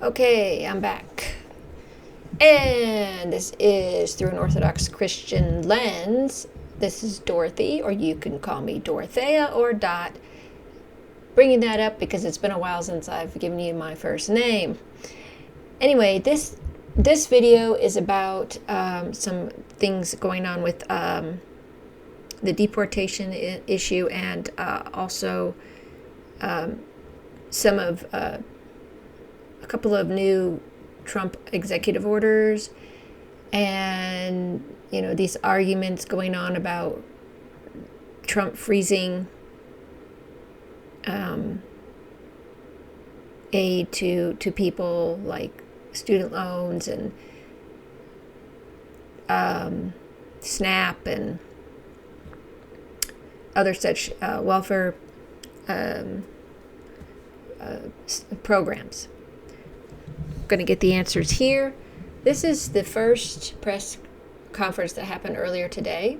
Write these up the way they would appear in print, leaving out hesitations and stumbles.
Okay, I'm back. And this is Through an Orthodox Christian Lens. This is Dorothy, or you can call me Dorothea or Dot. Bringing that up because it's been a while since I've given you my first name. Anyway, this video is about some things going on with the deportation issue and also some of a couple of new Trump executive orders, and these arguments going on about Trump freezing aid to people like student loans and SNAP and other such welfare programs. Going to get the answers here. This is the first press conference that happened earlier today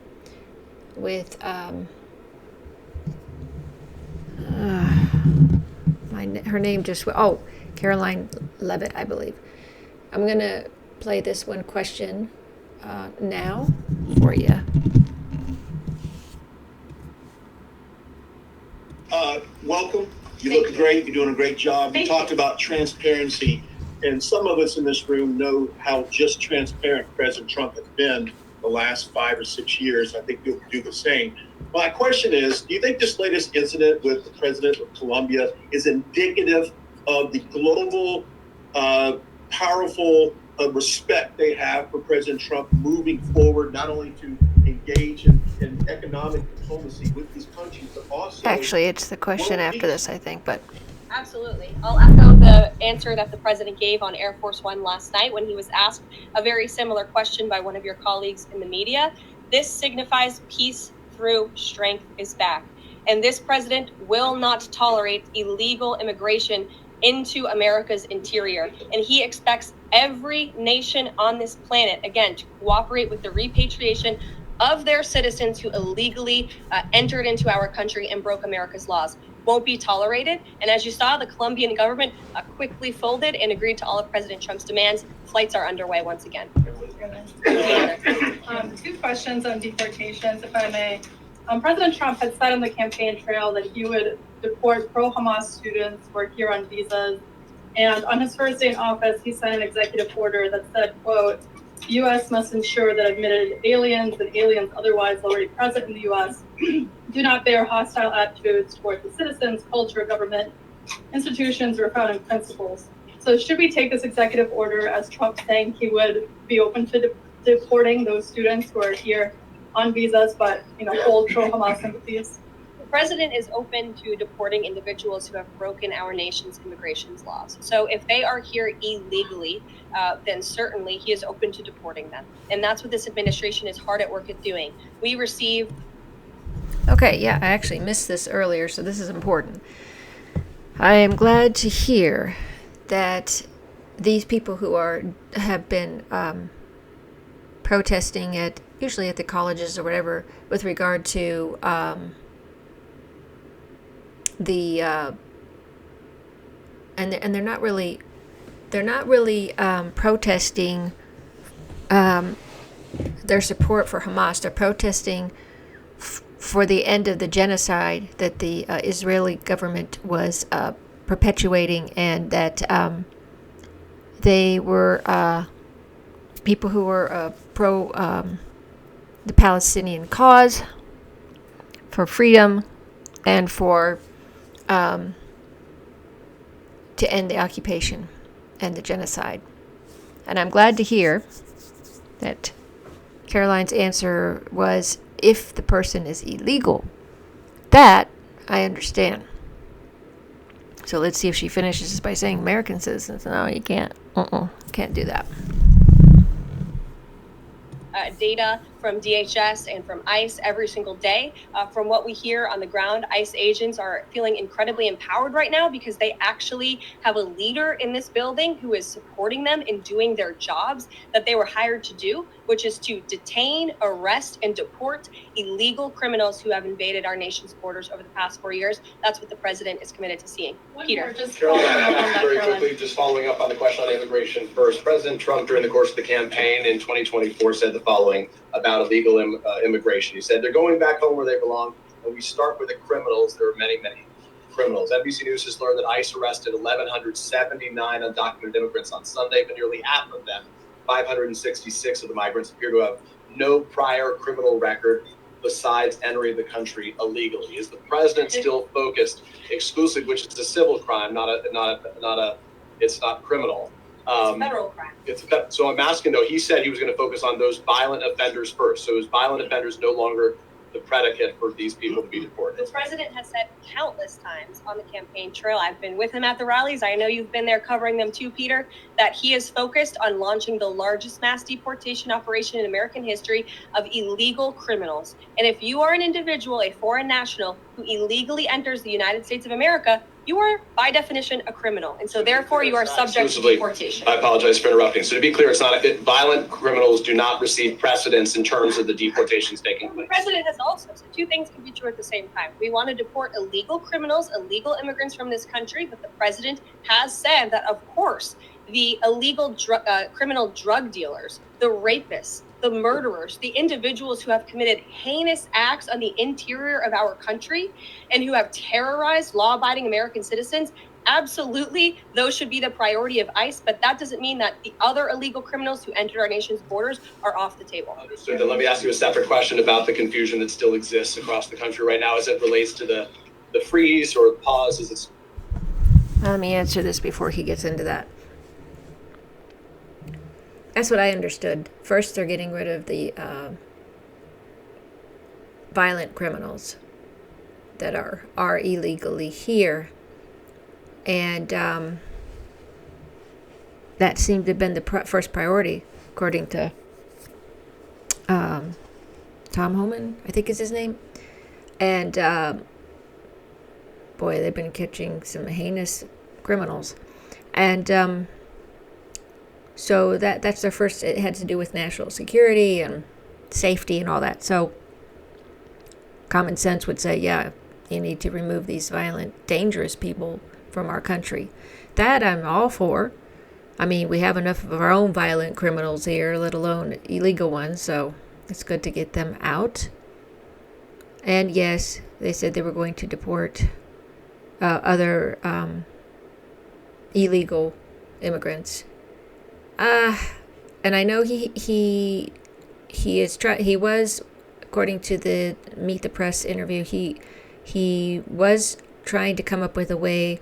with her name just Caroline Levitt, I believe. I'm going to play this one question now for you. Welcome. You look great. You're doing a great job. You talked about transparency, and some of us in this room know how just transparent President Trump has been the last 5 or 6 years. I think you'll do the same. My question is, do you think this latest incident with the president of Colombia is indicative of the global, powerful respect they have for President Trump moving forward, not only to engage in economic diplomacy with these countries, but also... Actually, it's the question after this, I think, but... Absolutely. I'll echo the answer that the president gave on Air Force One last night when he was asked a very similar question by one of your colleagues in the media. This signifies peace through strength is back. And this president will not tolerate illegal immigration into America's interior. And he expects every nation on this planet, again, to cooperate with the repatriation of their citizens who illegally entered into our country and broke America's laws. Won't be tolerated. And as you saw, the Colombian government quickly folded and agreed to all of President Trump's demands. Flights are underway once again. 2 questions on deportations, if I may. President Trump had said on the campaign trail that he would deport pro-Hamas students who are here on visas. And on his first day in office, he signed an executive order that said, quote, the U.S. must ensure that admitted aliens and aliens otherwise already present in the U.S. do not bear hostile attitudes towards the citizens, culture, government, institutions, or founding principles. So should we take this executive order as Trump saying he would be open to deporting those students who are here on visas but hold pro-Hamas sympathies? The president is open to deporting individuals who have broken our nation's immigration laws. So if they are here illegally, then certainly he is open to deporting them. And that's what this administration is hard at work at doing. We receive... Okay, yeah, I actually missed this earlier, so this is important. I am glad to hear that these people who have been protesting usually at the colleges or whatever, with regard to and they're not really protesting their support for Hamas. They're protesting for the end of the genocide that the Israeli government was perpetuating, and that they were people who were pro the Palestinian cause, for freedom, and for to end the occupation and the genocide. And I'm glad to hear that Caroline's answer was, if the person is illegal. That I understand. So let's see if she finishes this by saying American citizens. No, you can't. Can't do that. Data from DHS and from ICE every single day. From what we hear on the ground, ICE agents are feeling incredibly empowered right now because they actually have a leader in this building who is supporting them in doing their jobs that they were hired to do, which is to detain, arrest, and deport illegal criminals who have invaded our nation's borders over the past 4 years. That's what the president is committed to seeing. Peter. Very quickly, just following up on the question on immigration first. President Trump, during the course of the campaign in 2024, said the following about illegal immigration. He said, they're going back home where they belong, and we start with the criminals. There are many, many criminals. NBC News has learned that ICE arrested 1,179 undocumented immigrants on Sunday, but nearly half of them, 566 of the migrants, appear to have no prior criminal record besides entering the country illegally. Is the president still focused exclusively, which is a civil crime, it's not criminal. It's a federal crime. So I'm asking though, he said he was going to focus on those violent offenders first. So is violent offenders no longer the predicate for these people to be deported? The president has said countless times on the campaign trail, I've been with him at the rallies, I know you've been there covering them too, Peter, that he is focused on launching the largest mass deportation operation in American history of illegal criminals. And if you are an individual, a foreign national, who illegally enters the United States of America, you are, by definition, a criminal. And so therefore, you are subject to deportation. I apologize for interrupting. So to be clear, it's not violent criminals do not receive precedence in terms of the deportations taking place. The president has also said two things can be true at the same time. We want to deport illegal criminals, illegal immigrants from this country, but the president has said that, of course, the illegal criminal drug dealers, the rapists, the murderers, the individuals who have committed heinous acts on the interior of our country and who have terrorized law-abiding American citizens, absolutely, those should be the priority of ICE, but that doesn't mean that the other illegal criminals who entered our nation's borders are off the table. Understood. Then let me ask you a separate question about the confusion that still exists across the country right now as it relates to the freeze or pause. Let me answer this before he gets into that. That's what I understood. First, they're getting rid of the violent criminals that are illegally here. And that seemed to have been the first priority, according to Tom Homan, I think is his name. And boy, they've been catching some heinous criminals. And so that's their first. It had to do with national security and safety and all that. So common sense would say, yeah, you need to remove these violent, dangerous people from our country. That I'm all for. I mean, we have enough of our own violent criminals here, let alone illegal ones, so it's good to get them out. And yes, they said they were going to deport other illegal immigrants. And I know he was, according to the Meet the Press interview, he was trying to come up with a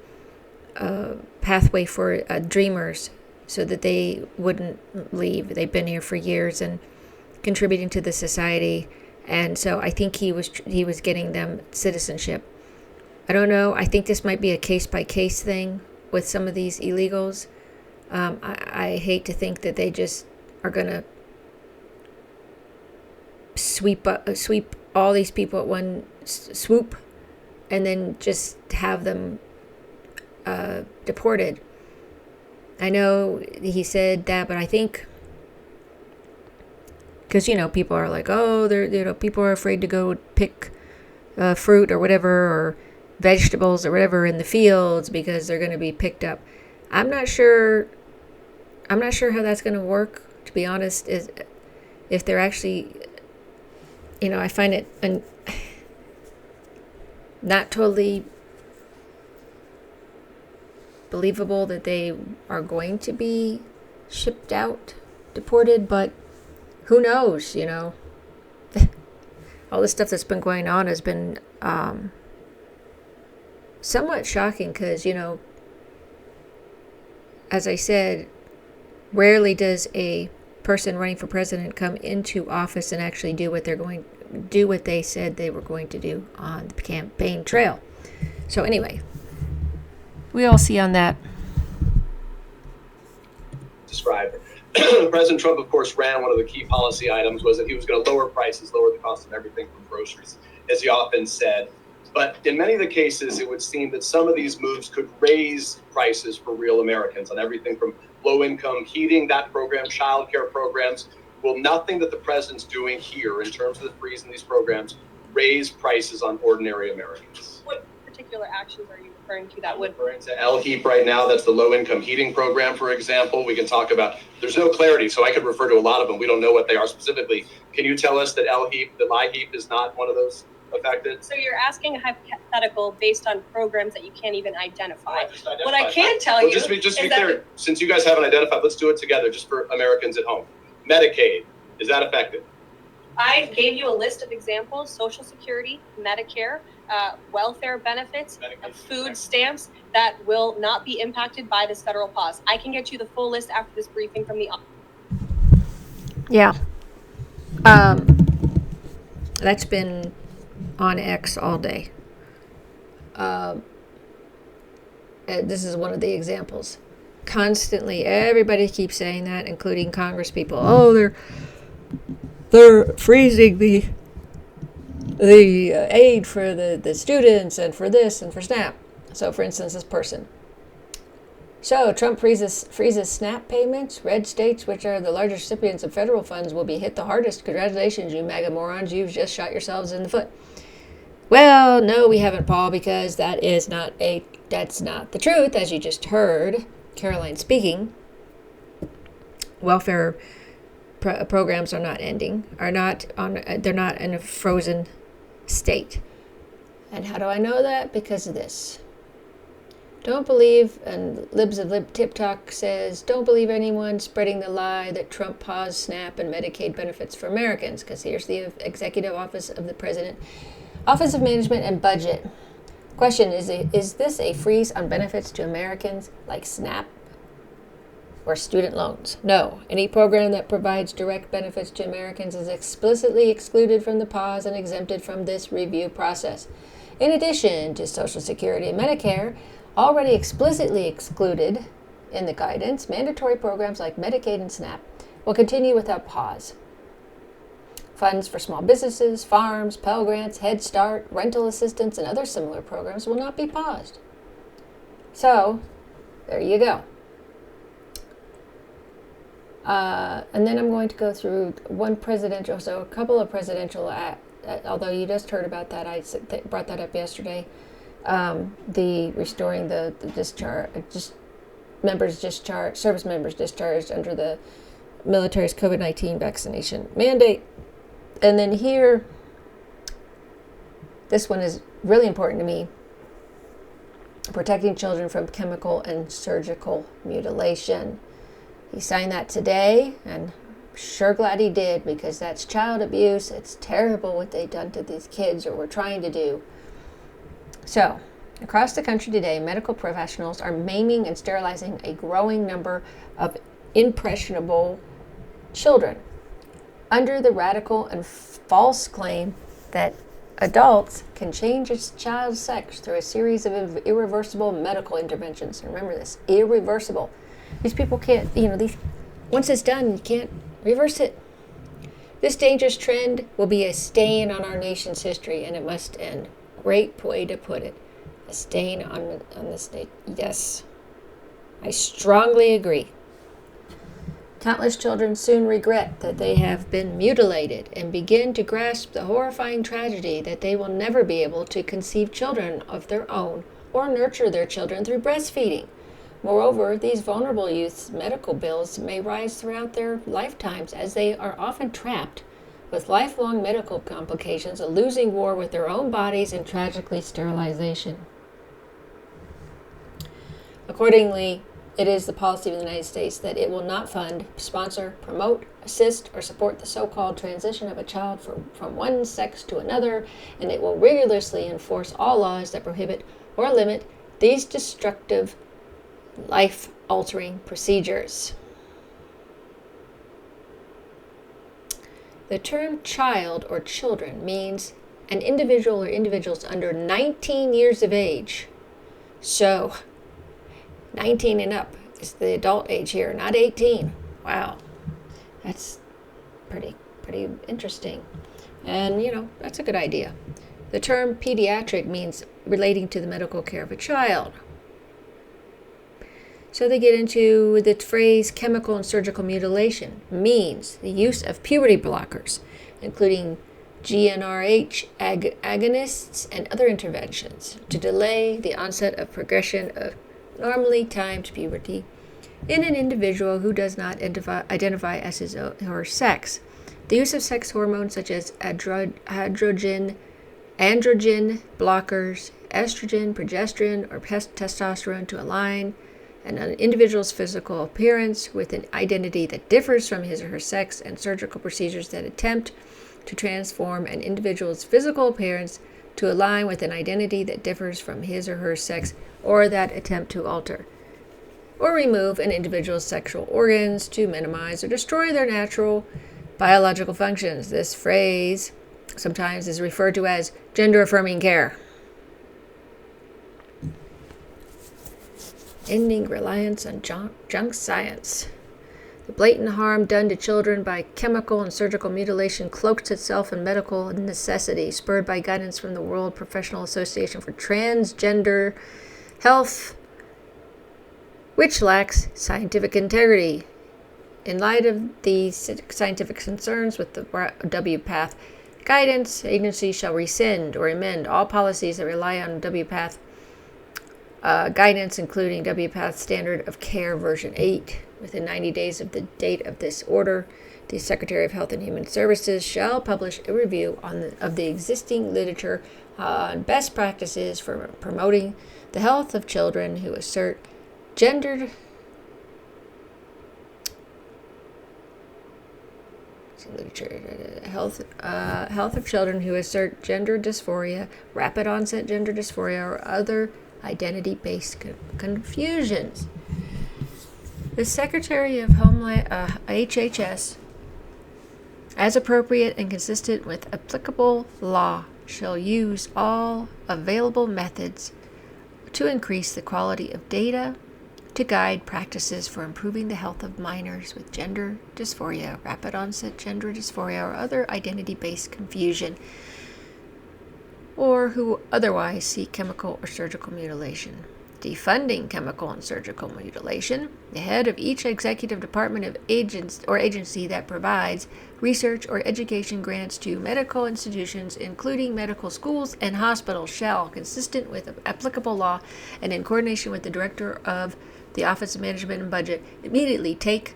pathway for dreamers so that they wouldn't leave. They've been here for years and contributing to the society, and so I think he was getting them citizenship. I don't know. I think this might be a case-by-case thing with some of these illegals. I hate to think that they just are going to sweep all these people at one swoop and then just have them deported. I know he said that, but I think because people are like, oh, people are afraid to go pick fruit or whatever, or vegetables or whatever in the fields because they're going to be picked up. I'm not sure how that's going to work, to be honest. Is if they're actually, I find it not totally believable that they are going to be shipped out, deported, but who knows, all the stuff that's been going on has been somewhat shocking because, as I said, rarely does a person running for president come into office and actually do what they said they were going to do on the campaign trail. So anyway, we all see on that. described. President Trump, of course, ran one of the key policy items was that he was going to lower prices, lower the cost of everything from groceries, as he often said. But in many of the cases, it would seem that some of these moves could raise prices for real Americans on everything from low-income heating, that program, childcare programs. Will nothing that the president's doing here in terms of the freeze in these programs raise prices on ordinary Americans? What particular actions are you referring to that would? Referring to LHEAP right now, that's the low-income heating program, for example. We can talk about, there's no clarity, so I could refer to a lot of them. We don't know what they are specifically. Can you tell us that LHEAP is not one of those affected? So you're asking a hypothetical based on programs that you can't even identify. What I can tell you just to be clear, since you guys haven't identified, let's do it together just for Americans at home. Medicaid, is that affected? I gave you a list of examples: Social Security, Medicare, welfare benefits, food stamps that will not be impacted by this federal pause. I can get you the full list after this briefing from the. Yeah. That's been on X all day. This is one of the examples. Constantly, everybody keeps saying that, including Congress people. Oh, they're freezing the aid for the students and for this and for SNAP. So, for instance, this person. So, Trump freezes SNAP payments. Red states, which are the largest recipients of federal funds, will be hit the hardest. Congratulations, you MAGA morons. You've just shot yourselves in the foot. Well, no, we haven't, Paul, because that's not the truth, as you just heard Caroline speaking. Welfare programs are not ending, they're not in a frozen state. And how do I know that? Because of this. Don't believe, and Libs of Lib TikTok says, don't believe anyone spreading the lie that Trump paused SNAP and Medicaid benefits for Americans, because here's the Executive Office of the President, Office of Management and Budget. Question, is this a freeze on benefits to Americans like SNAP or student loans? No. Any program that provides direct benefits to Americans is explicitly excluded from the pause and exempted from this review process. In addition to Social Security and Medicare, already explicitly excluded in the guidance, mandatory programs like Medicaid and SNAP will continue without pause. Funds for small businesses, farms, Pell Grants, Head Start, rental assistance, and other similar programs will not be paused. So, there you go. And then I'm going to go through a couple of presidential, although you just heard about that, I brought that up yesterday, the restoring the discharge, service members discharged under the military's COVID-19 vaccination mandate. And then here, this one is really important to me, protecting children from chemical and surgical mutilation. He signed that today, and I'm sure glad he did, because that's child abuse. It's terrible what they've done to these kids, or we're trying to do. So, across the country today, medical professionals are maiming and sterilizing a growing number of impressionable children under the radical and false claim that adults can change a child's sex through a series of irreversible medical interventions. And remember this, irreversible. These people can't, once it's done, you can't reverse it. This dangerous trend will be a stain on our nation's history, and it must end. Great way to put it. A stain on the state. Yes, I strongly agree. Countless children soon regret that they have been mutilated and begin to grasp the horrifying tragedy that they will never be able to conceive children of their own or nurture their children through breastfeeding. Moreover, these vulnerable youth's medical bills may rise throughout their lifetimes, as they are often trapped with lifelong medical complications, a losing war with their own bodies, and tragically sterilization. Accordingly, it is the policy of the United States that it will not fund, sponsor, promote, assist, or support the so-called transition of a child from one sex to another, and it will rigorously enforce all laws that prohibit or limit these destructive, life-altering procedures. The term child or children means an individual or individuals under 19 years of age. So, 19 and up. is the adult age here, not 18. Wow, that's pretty interesting. And, that's a good idea. The term pediatric means relating to the medical care of a child. So they get into the phrase chemical and surgical mutilation means the use of puberty blockers, including GnRH agonists and other interventions to delay the onset of progression of normally timed puberty in an individual who does not identify as his or her sex. The use of sex hormones such as androgen blockers, estrogen, progesterone, or testosterone to align an individual's physical appearance with an identity that differs from his or her sex, and surgical procedures that attempt to transform an individual's physical appearance to align with an identity that differs from his or her sex, or that attempt to alter or remove an individual's sexual organs to minimize or destroy their natural biological functions. This phrase sometimes is referred to as gender-affirming care. Ending reliance on junk science. The blatant harm done to children by chemical and surgical mutilation cloaks itself in medical necessity, spurred by guidance from the World Professional Association for Transgender Health, which lacks scientific integrity. In light of these scientific concerns with the WPATH guidance, agencies shall rescind or amend all policies that rely on WPATH guidance, including WPATH Standard of Care version 8. Within 90 days of the date of this order, the Secretary of Health and Human Services shall publish a review of the existing literature on best practices for promoting the health of children who assert gender health of children who assert gender dysphoria, rapid onset gender dysphoria, or other identity-based confusions. The Secretary of Homeland HHS, as appropriate and consistent with applicable law, shall use all available methods to increase the quality of data to guide practices for improving the health of minors with gender dysphoria, rapid onset gender dysphoria, or other identity-based confusion, or who otherwise seek chemical or surgical mutilation. Defunding chemical and surgical mutilation. The head of each executive department of agency that provides research or education grants to medical institutions, including medical schools and hospitals, shall, consistent with applicable law and in coordination with the Director of the Office of Management and Budget, immediately take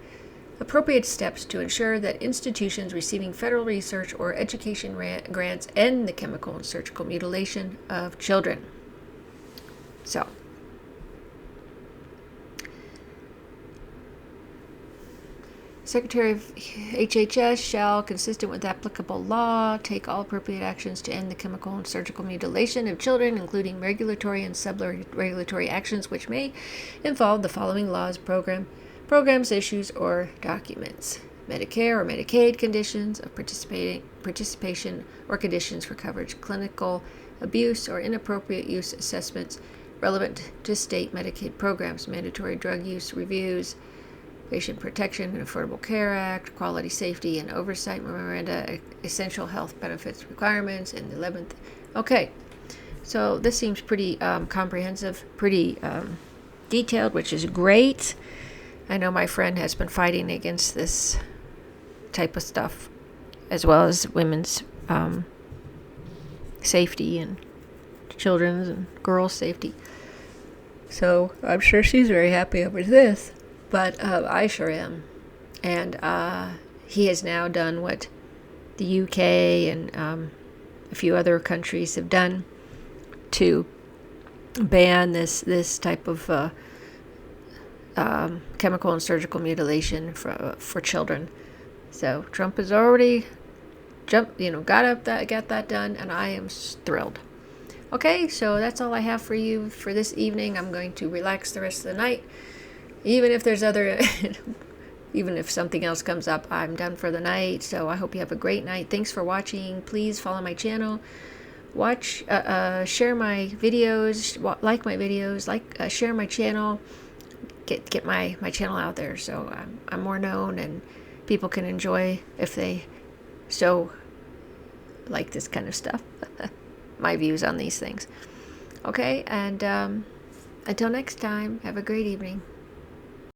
appropriate steps to ensure that institutions receiving federal research or education grants end the chemical and surgical mutilation of children. So, Secretary of HHS shall, consistent with applicable law, take all appropriate actions to end the chemical and surgical mutilation of children, including regulatory and sub-regulatory actions which may involve the following laws, programs, issues, or documents: Medicare or Medicaid conditions of participation or conditions for coverage, clinical abuse or inappropriate use assessments relevant to state Medicaid programs, mandatory drug use reviews, Patient Protection and Affordable Care Act, Quality Safety and Oversight Memoranda, Essential Health Benefits Requirements, and the 11th. Okay, so this seems pretty comprehensive, pretty detailed, which is great. I know my friend has been fighting against this type of stuff, as well as women's safety and children's and girls' safety. So I'm sure she's very happy over this. But I sure am. And he has now done what the UK and a few other countries have done to ban this type of chemical and surgical mutilation for children. So Trump has already got that done, and I am thrilled. Okay, so that's all I have for you for this evening. I'm going to relax the rest of the night. Even if even if something else comes up, I'm done for the night. So I hope you have a great night. Thanks for watching. Please follow my channel. Share my videos, like my videos, share my channel. get my channel out there, so I'm more known and people can enjoy, if they so like this kind of stuff, my views on these things. Okay, and until next time, have a great evening.